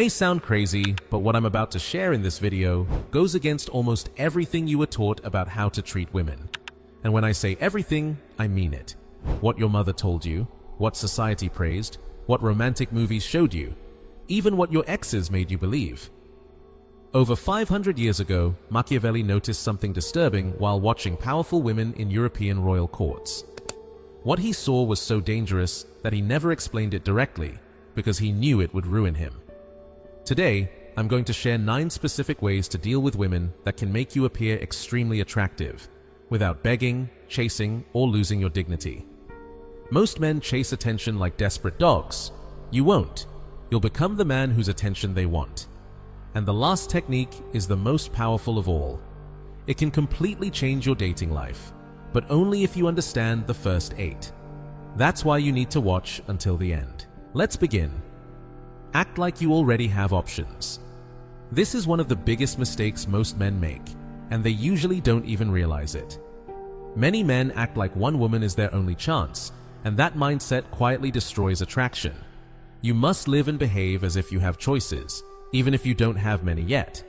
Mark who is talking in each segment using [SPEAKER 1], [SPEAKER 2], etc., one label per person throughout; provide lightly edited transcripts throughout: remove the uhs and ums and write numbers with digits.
[SPEAKER 1] May sound crazy, but what I'm about to share in this video goes against almost everything you were taught about how to treat women. And when I say everything, I mean it. What your mother told you, what society praised, what romantic movies showed you, even what your exes made you believe. Over 500 years ago, Machiavelli noticed something disturbing while watching powerful women in European royal courts. What he saw was so dangerous that he never explained it directly, because he knew it would ruin him. Today, I'm going to share 9 specific ways to deal with women that can make you appear extremely attractive, without begging, chasing, or losing your dignity. Most men chase attention like desperate dogs. You won't. You'll become the man whose attention they want. And the last technique is the most powerful of all. It can completely change your dating life, but only if you understand the first 8. That's why you need to watch until the end. Let's begin. Act like you already have options. This is one of the biggest mistakes most men make, and they usually don't even realize it. Many men act like one woman is their only chance, and that mindset quietly destroys attraction. You must live and behave as if you have choices, even if you don't have many yet.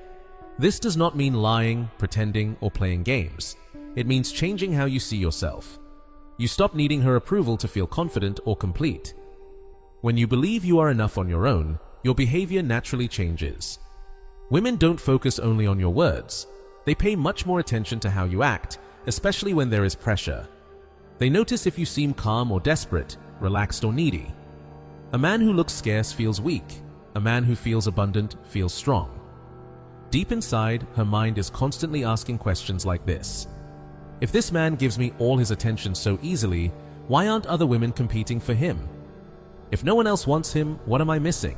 [SPEAKER 1] This does not mean lying, pretending, or playing games. It means changing how you see yourself. You stop needing her approval to feel confident or complete. When you believe you are enough on your own, your behavior naturally changes. Women don't focus only on your words. They pay much more attention to how you act, especially when there is pressure. They notice if you seem calm or desperate, relaxed or needy. A man who looks scarce feels weak. A man who feels abundant feels strong. Deep inside, her mind is constantly asking questions like this. If this man gives me all his attention so easily, why aren't other women competing for him? If no one else wants him, what am I missing?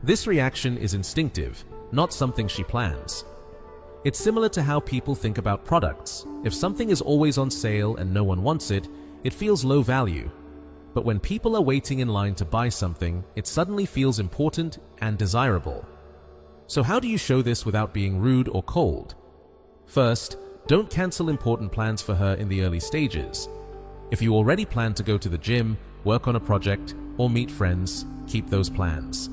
[SPEAKER 1] This reaction is instinctive, not something she plans. It's similar to how people think about products. If something is always on sale and no one wants it, it feels low value. But when people are waiting in line to buy something, it suddenly feels important and desirable. So how do you show this without being rude or cold? First, don't cancel important plans for her in the early stages. If you already plan to go to the gym, work on a project, or meet friends, keep those plans.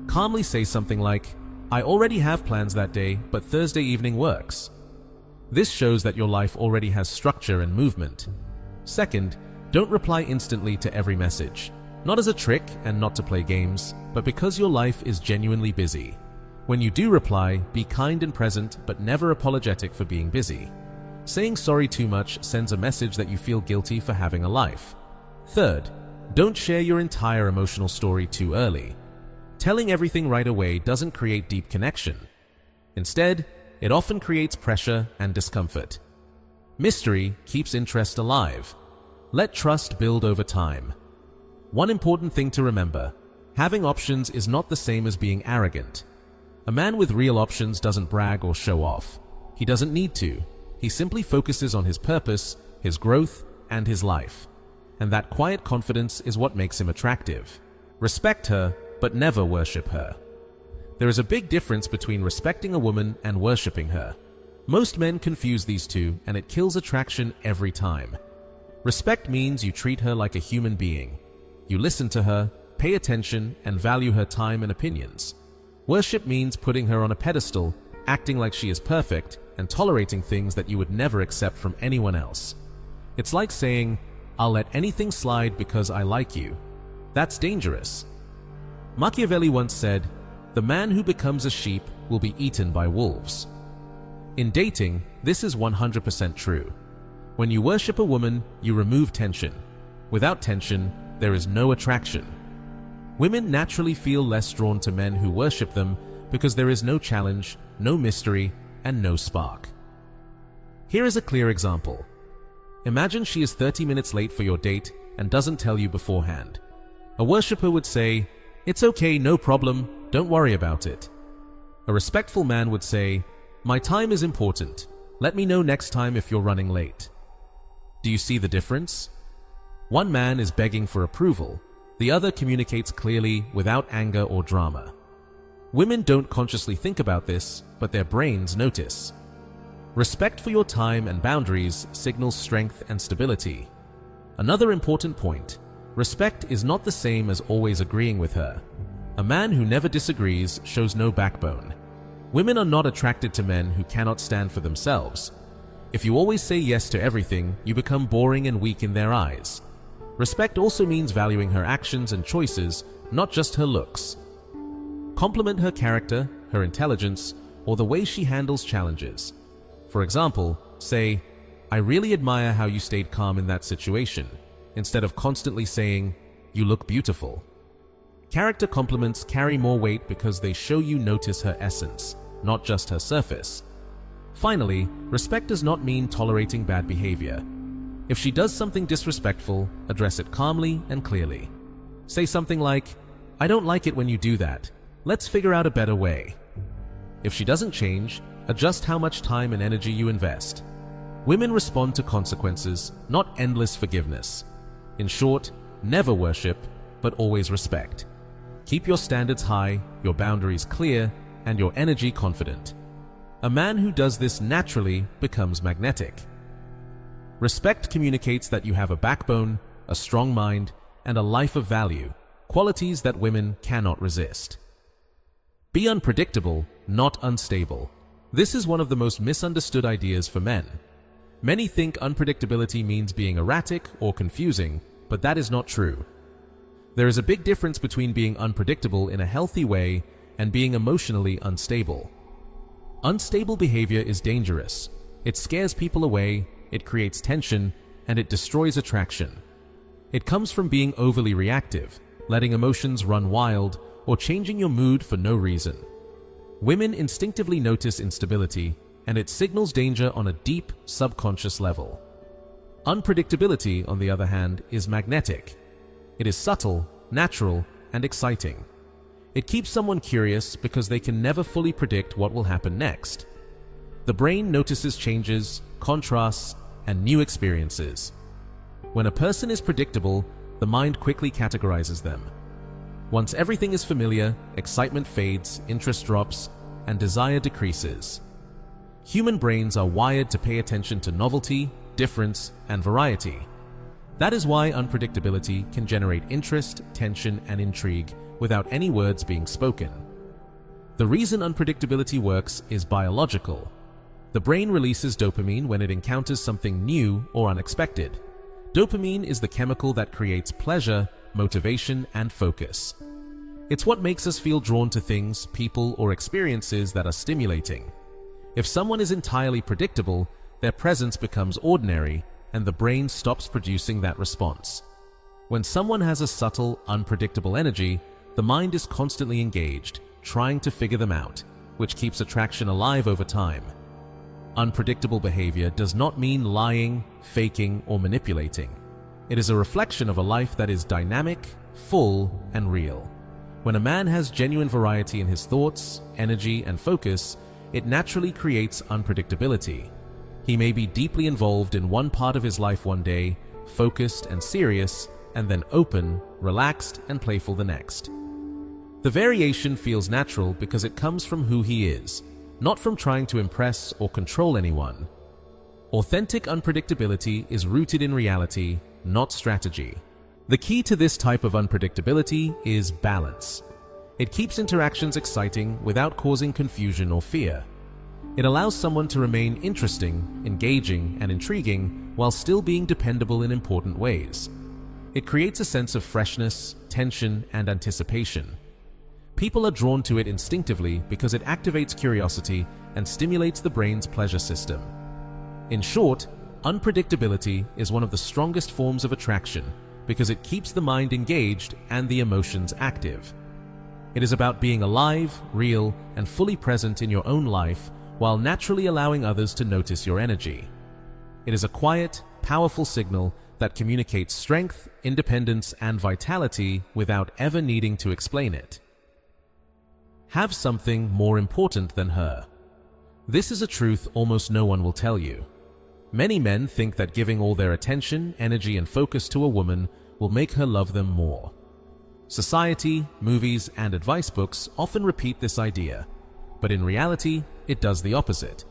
[SPEAKER 1] Calmly say something like, "I already have plans that day, but Thursday evening works." This shows that your life already has structure and movement. Second, don't reply instantly to every message. Not as a trick and not to play games, but because your life is genuinely busy. When you do reply, be kind and present, but never apologetic for being busy. Saying sorry too much sends a message that you feel guilty for having a life. Third, don't share your entire emotional story too early. Telling everything right away doesn't create deep connection. Instead, it often creates pressure and discomfort. Mystery keeps interest alive. Let trust build over time. One important thing to remember, having options is not the same as being arrogant. A man with real options doesn't brag or show off. He doesn't need to. He simply focuses on his purpose, his growth, and his life. And that quiet confidence is what makes him attractive. Respect her, but never worship her. There is a big difference between respecting a woman and worshiping her. Most men confuse these two, and it kills attraction every time. Respect means you treat her like a human being. You listen to her, pay attention, and value her time and opinions. Worship means putting her on a pedestal, acting like she is perfect, and tolerating things that you would never accept from anyone else. It's like saying, "I'll let anything slide because I like you." That's dangerous. Machiavelli once said, "The man who becomes a sheep will be eaten by wolves." In dating, this is 100% true. When you worship a woman, you remove tension. Without tension, there is no attraction. Women naturally feel less drawn to men who worship them because there is no challenge, no mystery, and no spark. Here is a clear example. Imagine she is 30 minutes late for your date and doesn't tell you beforehand. A worshipper would say, "It's okay, no problem, don't worry about it." A respectful man would say, "My time is important. Let me know next time if you're running late." Do you see the difference? One man is begging for approval. The other communicates clearly without anger or drama. Women don't consciously think about this, but their brains notice. Respect for your time and boundaries signals strength and stability. Another important point, respect is not the same as always agreeing with her. A man who never disagrees shows no backbone. Women are not attracted to men who cannot stand for themselves. If you always say yes to everything, you become boring and weak in their eyes. Respect also means valuing her actions and choices, not just her looks. Compliment her character, her intelligence, or the way she handles challenges. For example, say, "I really admire how you stayed calm in that situation," instead of constantly saying, "You look beautiful." Character compliments carry more weight because they show you notice her essence, not just her surface. Finally, respect does not mean tolerating bad behavior. If she does something disrespectful, address it calmly and clearly. Say something like, "I don't like it when you do that. Let's figure out a better way." If she doesn't change, adjust how much time and energy you invest. Women respond to consequences, not endless forgiveness. In short, never worship, but always respect. Keep your standards high, your boundaries clear, and your energy confident. A man who does this naturally becomes magnetic. Respect communicates that you have a backbone, a strong mind, and a life of value, qualities that women cannot resist. Be unpredictable, not unstable. This is one of the most misunderstood ideas for men. Many think unpredictability means being erratic or confusing, but that is not true. There is a big difference between being unpredictable in a healthy way and being emotionally unstable. Unstable behavior is dangerous. It scares people away, it creates tension, and it destroys attraction. It comes from being overly reactive, letting emotions run wild, or changing your mood for no reason. Women instinctively notice instability, and it signals danger on a deep, subconscious level. Unpredictability, on the other hand, is magnetic. It is subtle, natural, and exciting. It keeps someone curious because they can never fully predict what will happen next. The brain notices changes, contrasts, and new experiences. When a person is predictable, the mind quickly categorizes them. Once everything is familiar, excitement fades, interest drops, and desire decreases. Human brains are wired to pay attention to novelty, difference, and variety. That is why unpredictability can generate interest, tension, and intrigue without any words being spoken. The reason unpredictability works is biological. The brain releases dopamine when it encounters something new or unexpected. Dopamine is the chemical that creates pleasure, motivation, and focus. It's what makes us feel drawn to things, people, or experiences that are stimulating. If someone is entirely predictable, their presence becomes ordinary, and the brain stops producing that response. When someone has a subtle, unpredictable energy, the mind is constantly engaged, trying to figure them out, which keeps attraction alive over time. Unpredictable behavior does not mean lying, faking, or manipulating. It is a reflection of a life that is dynamic, full, and real. When a man has genuine variety in his thoughts, energy, and focus, it naturally creates unpredictability. He may be deeply involved in one part of his life one day, focused and serious, and then open, relaxed, and playful the next. The variation feels natural because it comes from who he is, not from trying to impress or control anyone. Authentic unpredictability is rooted in reality, not strategy. The key to this type of unpredictability is balance. It keeps interactions exciting without causing confusion or fear. It allows someone to remain interesting, engaging, and intriguing while still being dependable in important ways. It creates a sense of freshness, tension, and anticipation. People are drawn to it instinctively because it activates curiosity and stimulates the brain's pleasure system. In short, unpredictability is one of the strongest forms of attraction because it keeps the mind engaged and the emotions active. It is about being alive, real, and fully present in your own life while naturally allowing others to notice your energy. It is a quiet, powerful signal that communicates strength, independence, and vitality without ever needing to explain it. Have something more important than her. This is a truth almost no one will tell you. Many men think that giving all their attention, energy, and focus to a woman will make her love them more. Society, movies, and advice books often repeat this idea, but in reality, it does the opposite.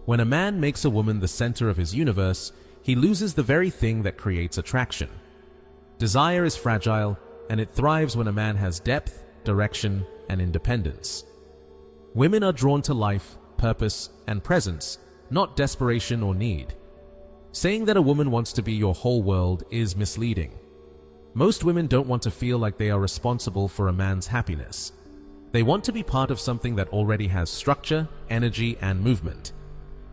[SPEAKER 1] When a man makes a woman the center of his universe, he loses the very thing that creates attraction. Desire is fragile, and it thrives when a man has depth, direction, and independence. Women are drawn to life, purpose, and presence, not desperation or need. Saying that a woman wants to be your whole world is misleading. Most women don't want to feel like they are responsible for a man's happiness. They want to be part of something that already has structure, energy, and movement.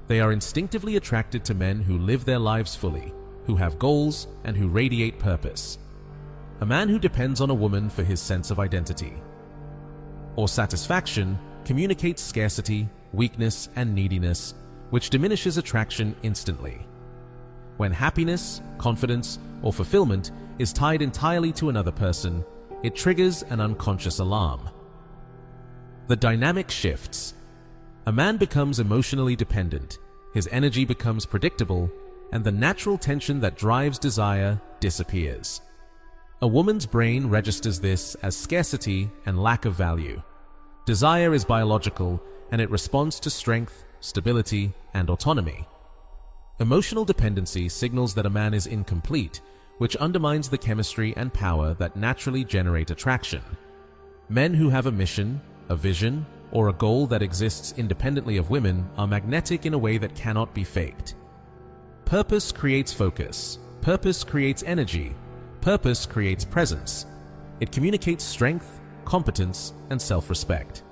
[SPEAKER 1] They are instinctively attracted to men who live their lives fully, who have goals, and who radiate purpose. A man who depends on a woman for his sense of identity or satisfaction communicates scarcity, weakness, and neediness, which diminishes attraction instantly. When happiness, confidence, or fulfillment is tied entirely to another person, it triggers an unconscious alarm. The dynamic shifts. A man becomes emotionally dependent, his energy becomes predictable, and the natural tension that drives desire disappears. A woman's brain registers this as scarcity and lack of value. Desire is biological, and it responds to strength, stability, and autonomy. Emotional dependency signals that a man is incomplete, which undermines the chemistry and power that naturally generate attraction. Men who have a mission, a vision, or a goal that exists independently of women are magnetic in a way that cannot be faked. Purpose creates focus. Purpose creates energy. Purpose creates presence. It communicates strength, competence, and self-respect.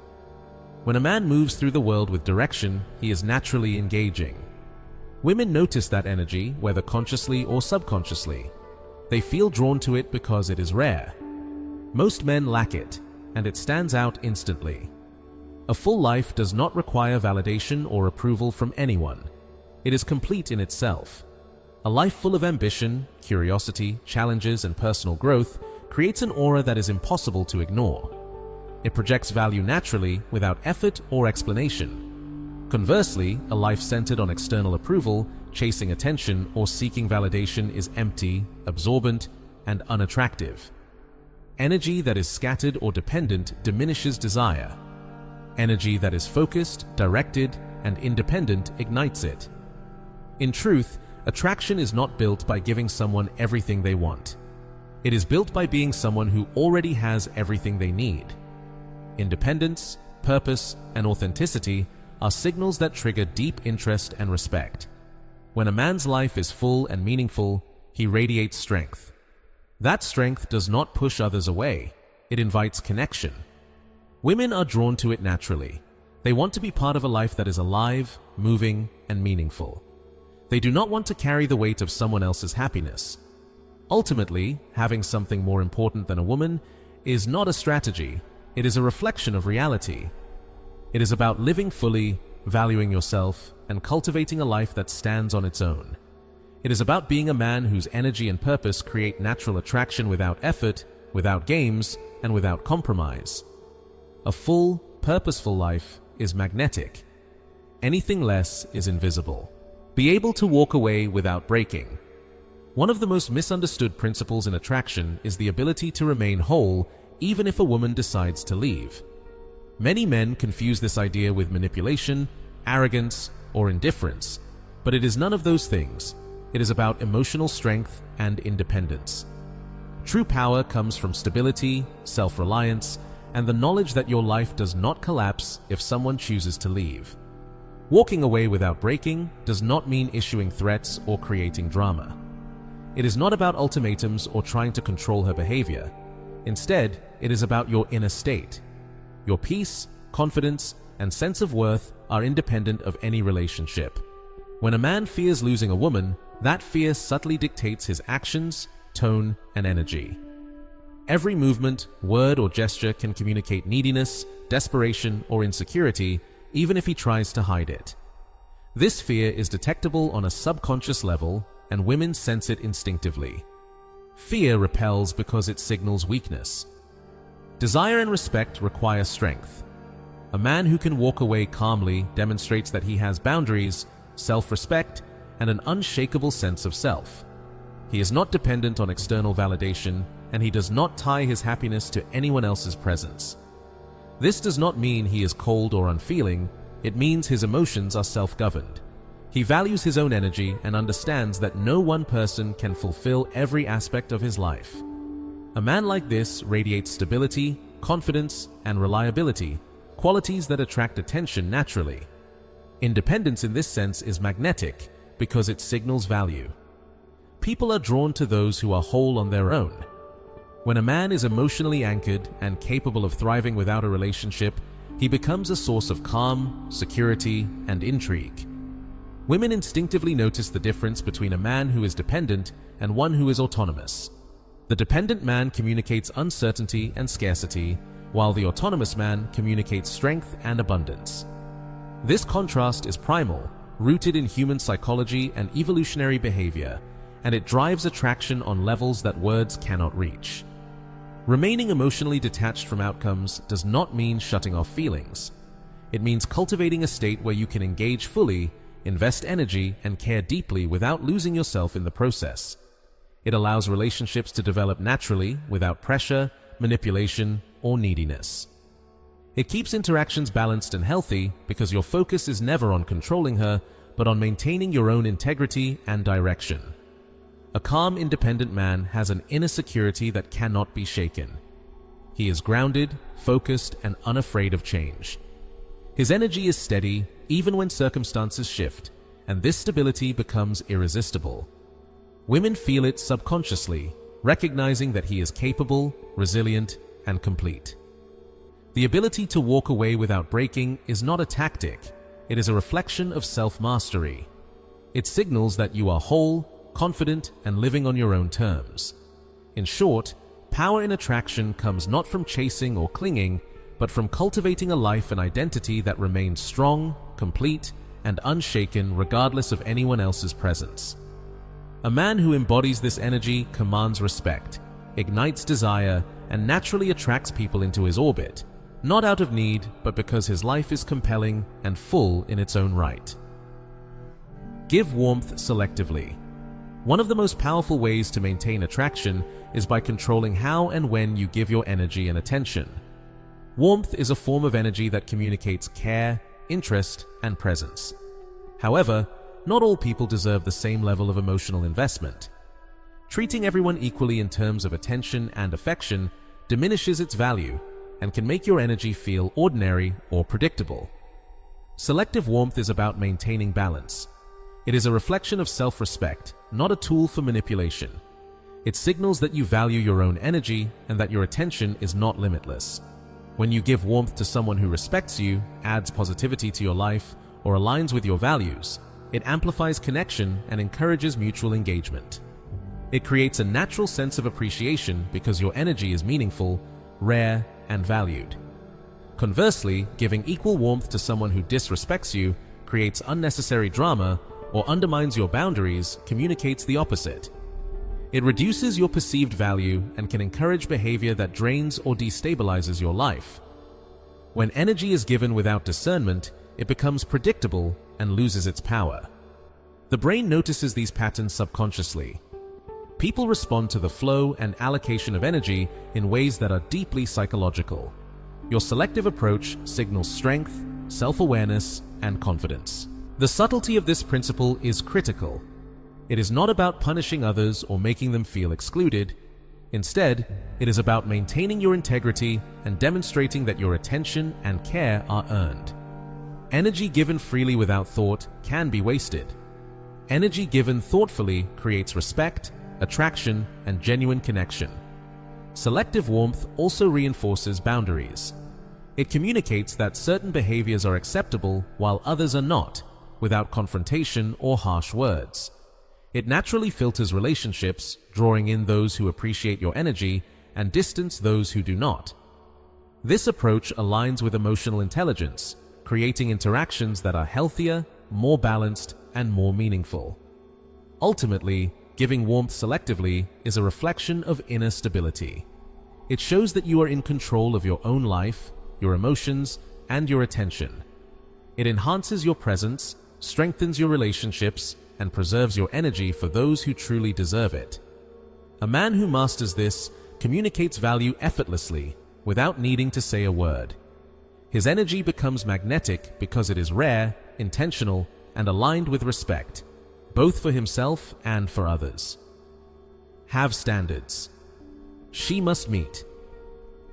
[SPEAKER 1] When a man moves through the world with direction, he is naturally engaging. Women notice that energy, whether consciously or subconsciously. They feel drawn to it because it is rare. Most men lack it, and it stands out instantly. A full life does not require validation or approval from anyone. It is complete in itself. A life full of ambition, curiosity, challenges, and personal growth creates an aura that is impossible to ignore. It projects value naturally without effort or explanation. Conversely, a life centered on external approval, chasing attention, or seeking validation is empty, absorbent, and unattractive. Energy that is scattered or dependent diminishes desire. Energy that is focused, directed, and independent ignites it. In truth, attraction is not built by giving someone everything they want. It is built by being someone who already has everything they need. Independence, purpose, and authenticity are signals that trigger deep interest and respect. When a man's life is full and meaningful, he radiates strength. That strength does not push others away. It invites connection. Women are drawn to it naturally. They want to be part of a life that is alive, moving, and meaningful. They do not want to carry the weight of someone else's happiness. Ultimately, having something more important than a woman is not a strategy. It is a reflection of reality. It is about living fully, valuing yourself, and cultivating a life that stands on its own. It is about being a man whose energy and purpose create natural attraction without effort, without games, and without compromise. A full, purposeful life is magnetic. Anything less is invisible. Be able to walk away without breaking. One of the most misunderstood principles in attraction is the ability to remain whole even if a woman decides to leave. Many men confuse this idea with manipulation, arrogance, or indifference, but it is none of those things. It is about emotional strength and independence. True power comes from stability, self-reliance, and the knowledge that your life does not collapse if someone chooses to leave. Walking away without breaking does not mean issuing threats or creating drama. It is not about ultimatums or trying to control her behavior. Instead, it is about your inner state. Your peace, confidence, and sense of worth are independent of any relationship. When a man fears losing a woman, that fear subtly dictates his actions, tone, and energy. Every movement, word, or gesture can communicate neediness, desperation, or insecurity, even if he tries to hide it. This fear is detectable on a subconscious level, and women sense it instinctively. Fear repels because it signals weakness. Desire and respect require strength. A man who can walk away calmly demonstrates that he has boundaries, self-respect, and an unshakable sense of self. He is not dependent on external validation, and he does not tie his happiness to anyone else's presence. This does not mean he is cold or unfeeling. It means his emotions are self-governed. He values his own energy and understands that no one person can fulfill every aspect of his life. A man like this radiates stability, confidence, and reliability, qualities that attract attention naturally. Independence in this sense is magnetic because it signals value. People are drawn to those who are whole on their own. When a man is emotionally anchored and capable of thriving without a relationship, he becomes a source of calm, security, and intrigue. Women instinctively notice the difference between a man who is dependent and one who is autonomous. The dependent man communicates uncertainty and scarcity, while the autonomous man communicates strength and abundance. This contrast is primal, rooted in human psychology and evolutionary behavior, and it drives attraction on levels that words cannot reach. Remaining emotionally detached from outcomes does not mean shutting off feelings. It means cultivating a state where you can engage fully, invest energy, and care deeply without losing yourself in the process. It allows relationships to develop naturally without pressure, manipulation, or neediness. It keeps interactions balanced and healthy because your focus is never on controlling her, but on maintaining your own integrity and direction. A calm, independent man has an inner security that cannot be shaken. He is grounded, focused, and unafraid of change. His energy is steady even when circumstances shift, and this stability becomes irresistible. Women feel it subconsciously, recognizing that he is capable, resilient, and complete. The ability to walk away without breaking is not a tactic, it is a reflection of self-mastery. It signals that you are whole, confident, and living on your own terms. In short, power in attraction comes not from chasing or clinging, but from cultivating a life and identity that remains strong, complete, and unshaken regardless of anyone else's presence. A man who embodies this energy commands respect, ignites desire, and naturally attracts people into his orbit, not out of need, but because his life is compelling and full in its own right. Give warmth selectively. One of the most powerful ways to maintain attraction is by controlling how and when you give your energy and attention. Warmth is a form of energy that communicates care, interest, and presence. However, not all people deserve the same level of emotional investment. Treating everyone equally in terms of attention and affection diminishes its value and can make your energy feel ordinary or predictable. Selective warmth is about maintaining balance. It is a reflection of self-respect, not a tool for manipulation. It signals that you value your own energy and that your attention is not limitless. When you give warmth to someone who respects you, adds positivity to your life, or aligns with your values, it amplifies connection and encourages mutual engagement. It creates a natural sense of appreciation because your energy is meaningful, rare, and valued. Conversely, giving equal warmth to someone who disrespects you, creates unnecessary drama, or undermines your boundaries, communicates the opposite. It reduces your perceived value and can encourage behavior that drains or destabilizes your life. When energy is given without discernment, it becomes predictable and loses its power. The brain notices these patterns subconsciously. People respond to the flow and allocation of energy in ways that are deeply psychological. Your selective approach signals strength, self-awareness, and confidence. The subtlety of this principle is critical. It is not about punishing others or making them feel excluded. Instead, it is about maintaining your integrity and demonstrating that your attention and care are earned. Energy given freely without thought can be wasted. Energy given thoughtfully creates respect, attraction, and genuine connection. Selective warmth also reinforces boundaries. It communicates that certain behaviors are acceptable while others are not, without confrontation or harsh words. It naturally filters relationships, drawing in those who appreciate your energy and distance those who do not. This approach aligns with emotional intelligence, creating interactions that are healthier, more balanced, and more meaningful. Ultimately, giving warmth selectively is a reflection of inner stability. It shows that you are in control of your own life, your emotions, and your attention. It enhances your presence, strengthens your relationships, and preserves your energy for those who truly deserve it. A man who masters this communicates value effortlessly without needing to say a word. His energy becomes magnetic because it is rare, intentional, and aligned with respect, both for himself and for others. Have standards. She must meet.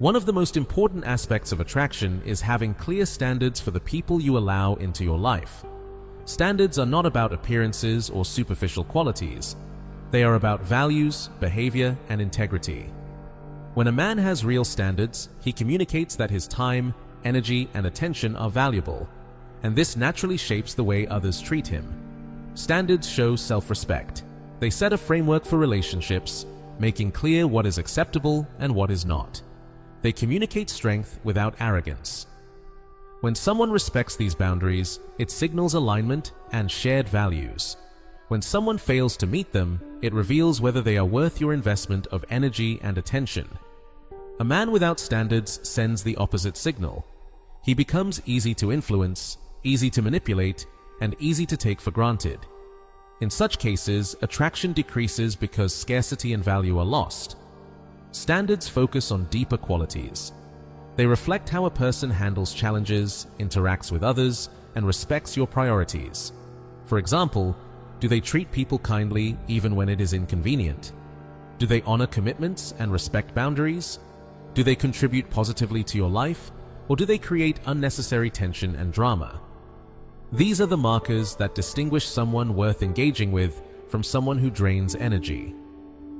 [SPEAKER 1] One of the most important aspects of attraction is having clear standards for the people you allow into your life. Standards are not about appearances or superficial qualities. They are about values, behavior, and integrity. When a man has real standards, he communicates that his time, energy, and attention are valuable, and this naturally shapes the way others treat him. Standards show self-respect. They set a framework for relationships, making clear what is acceptable and what is not. They communicate strength without arrogance. When someone respects these boundaries, it signals alignment and shared values. When someone fails to meet them, it reveals whether they are worth your investment of energy and attention. A man without standards sends the opposite signal. He becomes easy to influence, easy to manipulate, and easy to take for granted. In such cases, attraction decreases because scarcity and value are lost. Standards focus on deeper qualities. They reflect how a person handles challenges, interacts with others, and respects your priorities. For example, do they treat people kindly even when it is inconvenient? Do they honor commitments and respect boundaries? Do they contribute positively to your life, or do they create unnecessary tension and drama? These are the markers that distinguish someone worth engaging with from someone who drains energy.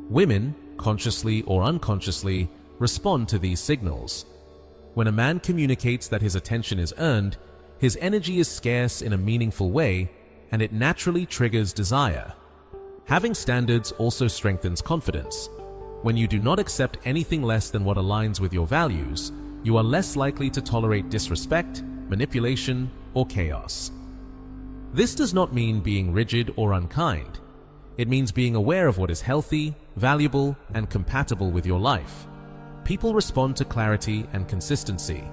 [SPEAKER 1] Women, consciously or unconsciously, respond to these signals. When a man communicates that his attention is earned, his energy is scarce in a meaningful way, and it naturally triggers desire. Having standards also strengthens confidence. When you do not accept anything less than what aligns with your values, you are less likely to tolerate disrespect, manipulation, or chaos. This does not mean being rigid or unkind. It means being aware of what is healthy, valuable, and compatible with your life. People respond to clarity and consistency.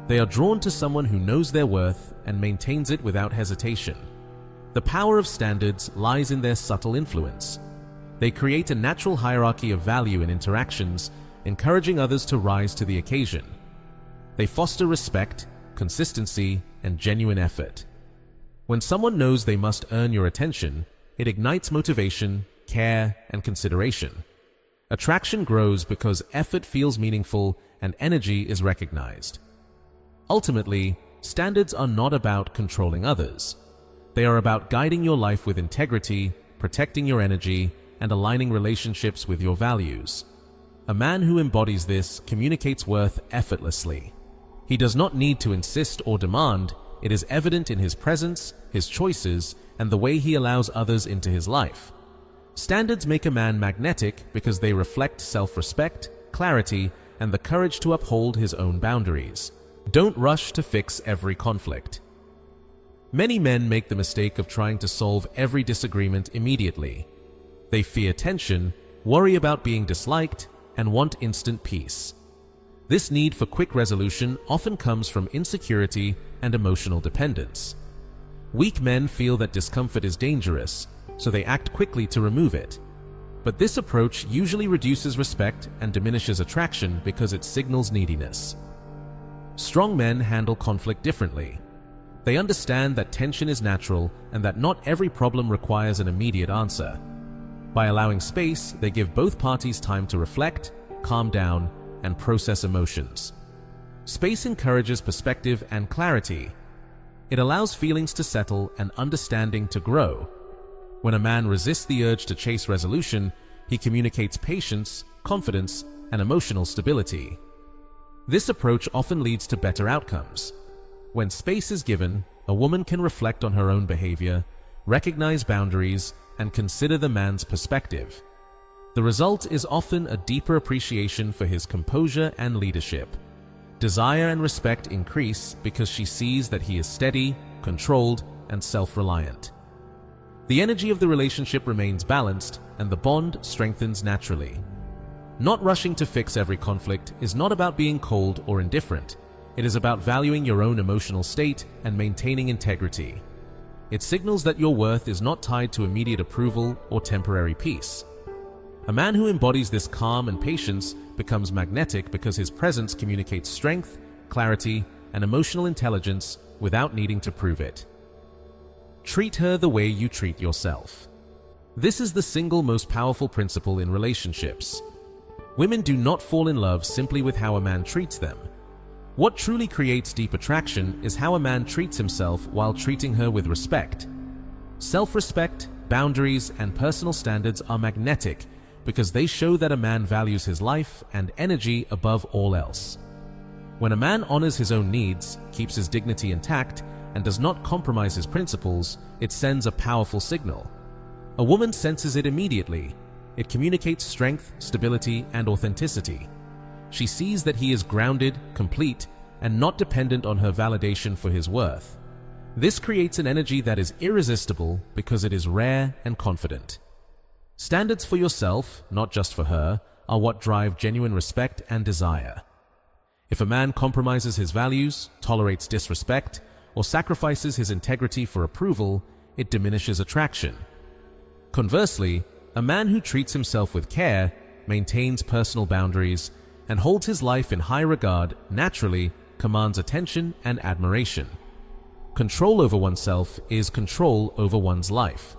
[SPEAKER 1] They are drawn to someone who knows their worth and maintains it without hesitation. The power of standards lies in their subtle influence. They create a natural hierarchy of value in interactions, encouraging others to rise to the occasion. They foster respect, consistency, and genuine effort. When someone knows they must earn your attention, it ignites motivation, care, and consideration. Attraction grows because effort feels meaningful and energy is recognized. Ultimately, standards are not about controlling others. They are about guiding your life with integrity, protecting your energy, and aligning relationships with your values. A man who embodies this communicates worth effortlessly. He does not need to insist or demand. It is evident in his presence, his choices, and the way he allows others into his life. Standards make a man magnetic because they reflect self-respect, clarity, and the courage to uphold his own boundaries. Don't rush to fix every conflict. Many men make the mistake of trying to solve every disagreement immediately. They fear tension, worry about being disliked, and want instant peace. This need for quick resolution often comes from insecurity and emotional dependence. Weak men feel that discomfort is dangerous, so they act quickly to remove it. But this approach usually reduces respect and diminishes attraction because it signals neediness. Strong men handle conflict differently. They understand that tension is natural and that not every problem requires an immediate answer. By allowing space, they give both parties time to reflect, calm down, and process emotions. Space encourages perspective and clarity. It allows feelings to settle and understanding to grow. When a man resists the urge to chase resolution, he communicates patience, confidence, and emotional stability. This approach often leads to better outcomes. When space is given, a woman can reflect on her own behavior, recognize boundaries, and consider the man's perspective. The result is often a deeper appreciation for his composure and leadership. Desire and respect increase because she sees that he is steady, controlled, and self-reliant. The energy of the relationship remains balanced, and the bond strengthens naturally. Not rushing to fix every conflict is not about being cold or indifferent. It is about valuing your own emotional state and maintaining integrity. It signals that your worth is not tied to immediate approval or temporary peace. A man who embodies this calm and patience becomes magnetic because his presence communicates strength, clarity, and emotional intelligence without needing to prove it. Treat her the way you treat yourself. This is the single most powerful principle in relationships. Women do not fall in love simply with how a man treats them. What truly creates deep attraction is how a man treats himself while treating her with respect. Self-respect, boundaries, and personal standards are magnetic because they show that a man values his life and energy above all else. When a man honors his own needs, keeps his dignity intact, and does not compromise his principles, it sends a powerful signal. A woman senses it immediately. It communicates strength, stability, and authenticity. She sees that he is grounded, complete, and not dependent on her validation for his worth. This creates an energy that is irresistible because it is rare and confident. Standards for yourself, not just for her, are what drive genuine respect and desire. If a man compromises his values, tolerates disrespect, or sacrifices his integrity for approval, it diminishes attraction. Conversely, a man who treats himself with care, maintains personal boundaries, and holds his life in high regard naturally commands attention and admiration. Control over oneself is control over one's life.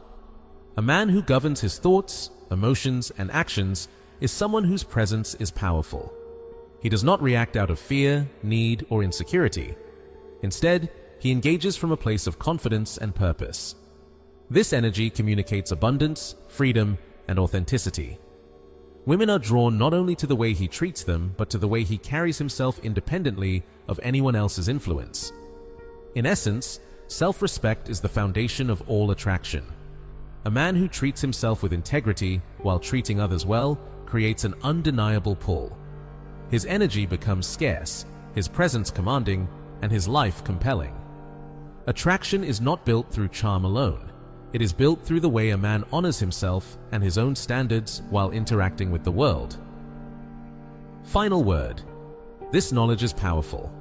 [SPEAKER 1] A man who governs his thoughts, emotions, and actions is someone whose presence is powerful. He does not react out of fear, need, or insecurity. Instead, he engages from a place of confidence and purpose. This energy communicates abundance, freedom, and authenticity. Women are drawn not only to the way he treats them, but to the way he carries himself independently of anyone else's influence. In essence, self-respect is the foundation of all attraction. A man who treats himself with integrity while treating others well creates an undeniable pull. His energy becomes scarce, his presence commanding, and his life compelling. Attraction is not built through charm alone. It is built through the way a man honors himself and his own standards while interacting with the world. Final word. This knowledge is powerful.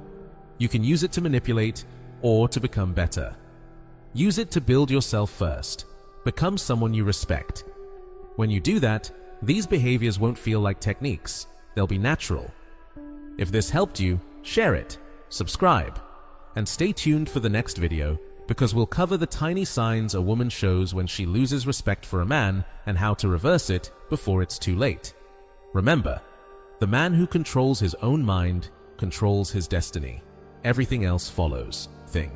[SPEAKER 1] You can use it to manipulate or to become better. Use it to build yourself first. Become someone you respect. When you do that, these behaviors won't feel like techniques. They'll be natural. If this helped you, share it, subscribe, and stay tuned for the next video because we'll cover the tiny signs a woman shows when she loses respect for a man and how to reverse it before it's too late. Remember, the man who controls his own mind controls his destiny. Everything else follows. Thing.